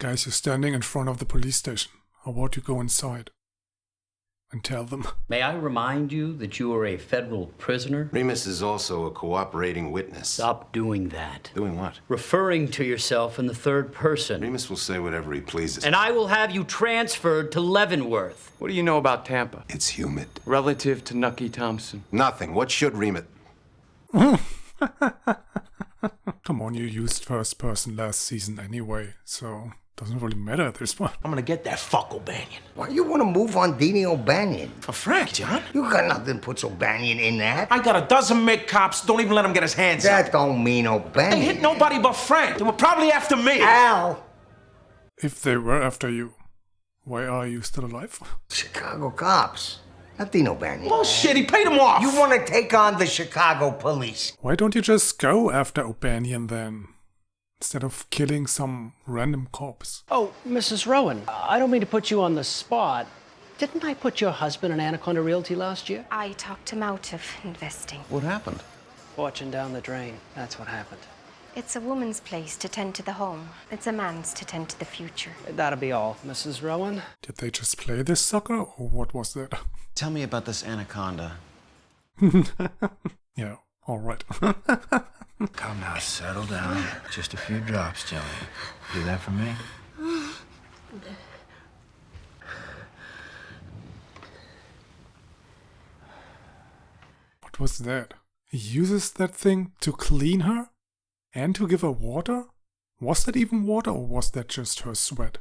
Guys, you're standing in front of the police station. How about you go inside and tell them? May I remind you that you are a federal prisoner? Remus is also a cooperating witness. Stop doing that. Doing what? Referring to yourself in the third person. Remus will say whatever he pleases. And I will have you transferred to Leavenworth. What do you know about Tampa? It's humid. Relative to Nucky Thompson. Nothing. What should Remus... Come on, you used first person last season anyway, so doesn't really matter at this point. I'm gonna get that fuck O'Banion. Why you wanna move on Deanie O'Banion? For Frank, John. You got nothing puts O'Banion in that. I got a dozen MIG cops. Don't even let him get his hands up. That don't mean O'Banion. They hit nobody but Frank. They were probably after me. Al! If they were after you, why are you still alive? Chicago cops. Not Dean O'Banion. Bullshit, he paid him off. You wanna take on the Chicago police? Why don't you just go after O'Banion then? Instead of killing some random cops. Oh, Mrs. Rowan, I don't mean to put you on the spot. Didn't I put your husband in Anaconda Realty last year? I talked him out of investing. What happened? Fortune down the drain. That's what happened. It's a woman's place to tend to the home. It's a man's to tend to the future. That'll be all, Mrs. Rowan. Did they just play this sucker, or what was that? Tell me about this anaconda. Yeah, alright. Come now, settle down. Just a few drops, Jelly. Do that for me? What was that? He uses that thing to clean her? And to give her water? Was that even water, or was that just her sweat?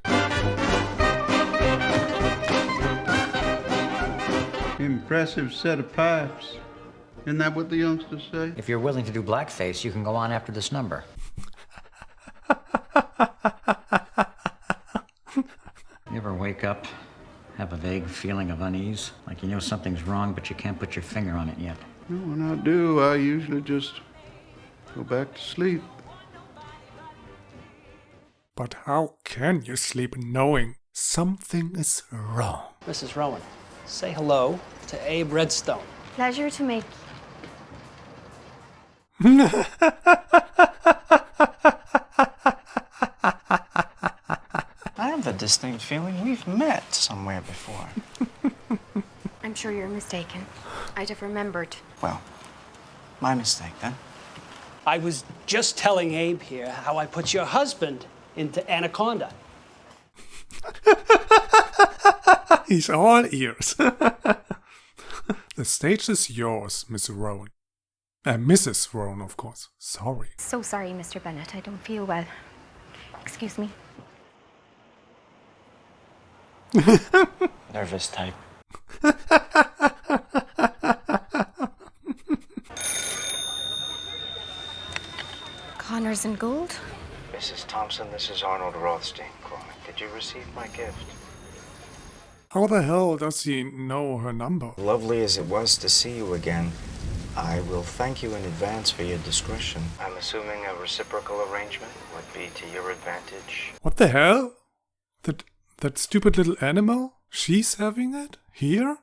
Impressive set of pipes. Isn't that what the youngsters say? If you're willing to do blackface, you can go on after this number. You ever wake up, have a vague feeling of unease? Like you know something's wrong, but you can't put your finger on it yet? No, when I do, I usually just go back to sleep. But how can you sleep knowing something is wrong? Mrs. Rowan, say hello to Abe Redstone. Pleasure to make I have a distinct feeling we've met somewhere before. I'm sure you're mistaken. I'd have remembered. Well, my mistake then. I was just telling Abe here how I put your husband into Anaconda. He's all ears. The stage is yours, Miss Rowan. Mrs. Rowan, of course. Sorry. So sorry, Mr. Bennett. I don't feel well. Excuse me. Nervous type. Connors and Gold? Mrs. Thompson, this is Arnold Rothstein calling. Did you receive my gift? How the hell does he know her number? Lovely as it was to see you again, I will thank you in advance for your discretion. I'm assuming a reciprocal arrangement would be to your advantage. What the hell? That stupid little animal? She's having it? Here?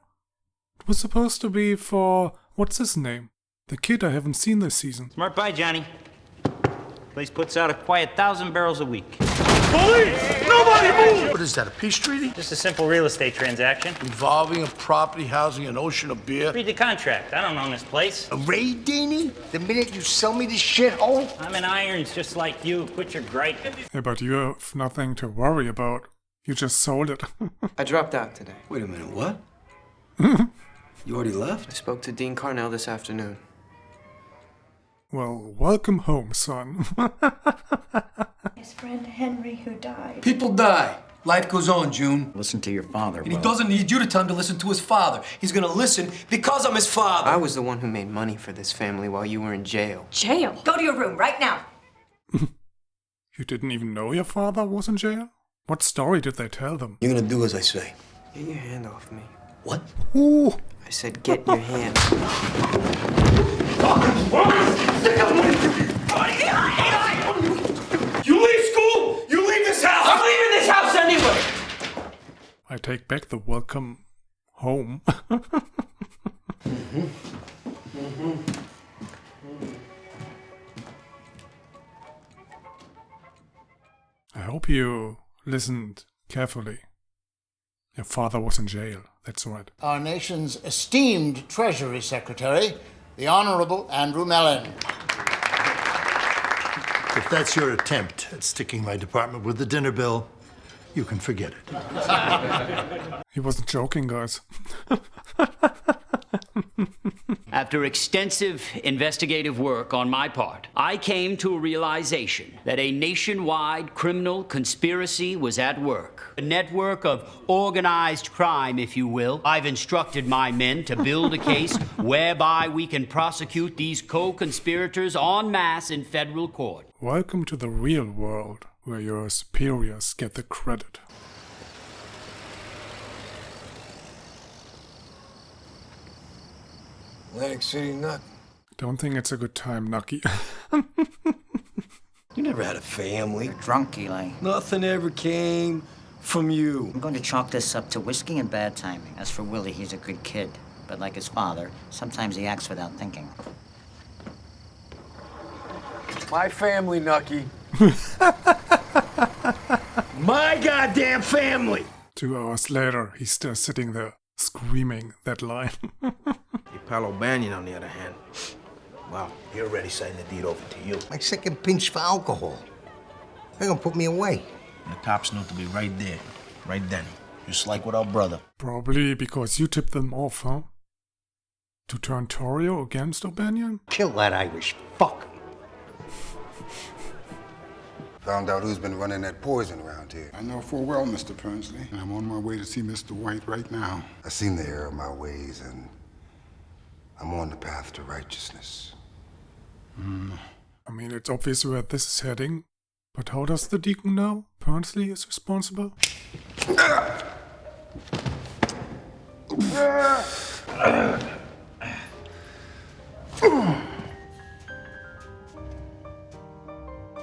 It was supposed to be for... what's his name? The kid I haven't seen this season. Smart buy, Johnny. Place puts out a quiet 1,000 barrels a week. Police! Nobody move! What is that, a peace treaty? Just a simple real estate transaction. Involving a property housing an ocean of beer? Read the contract. I don't own this place. A raid, Deanie? The minute you sell me this shithole? I'm in irons just like you. Quit your gripe. Yeah, but you have nothing to worry about. You just sold it. I dropped out today. Wait a minute, what? You already left? I spoke to Dean Carnell this afternoon. Well, welcome home, son. His friend Henry who died. People die. Life goes on, June. Listen to your father, And he doesn't need you to tell him to listen to his father. He's gonna listen because I'm his father. I was the one who made money for this family while you were in jail. Jail? Go to your room right now. You didn't even know your father was in jail? What story did they tell them? You're gonna do as I say. Get your hand off me. What? Ooh. I said get your hand. You leave school! You leave this house! I'm leaving this house anyway! I take back the welcome home. I hope you listened carefully. Your father was in jail, that's right. Our nation's esteemed Treasury Secretary, the Honorable Andrew Mellon. If that's your attempt at sticking my department with the dinner bill, you can forget it. He wasn't joking, guys. After extensive investigative work on my part, I came to a realization that a nationwide criminal conspiracy was at work. A network of organized crime, if you will. I've instructed my men to build a case whereby we can prosecute these co-conspirators en masse in federal court. Welcome to the real world, where your superiors get the credit. Atlantic City nut. Don't think it's a good time, Nucky. You never had a family. You're drunk, Eli. Nothing ever came from you. I'm going to chalk this up to whiskey and bad timing. As for Willie, he's a good kid. But like his father, sometimes he acts without thinking. My family, Nucky. My goddamn family! 2 hours later, he's still sitting there, screaming that line. Pal O'Banion, on the other hand, well, he already signed the deed over to you. My second pinch for alcohol. They're gonna put me away. And the cops knew to be right there, right then. Just like with our brother. Probably because you tipped them off, huh? To turn Torrio against O'Banion? Kill that Irish fuck. Found out who's been running that poison around here. I know full well, Mr. Pernsley, and I'm on my way to see Mr. White right now. I've seen the error of my ways, and I'm on the path to righteousness. I mean, it's obvious where this is heading, but how does the deacon know Pernsley is responsible?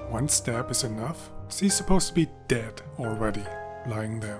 One stab is enough? Is he supposed to be dead already, lying there?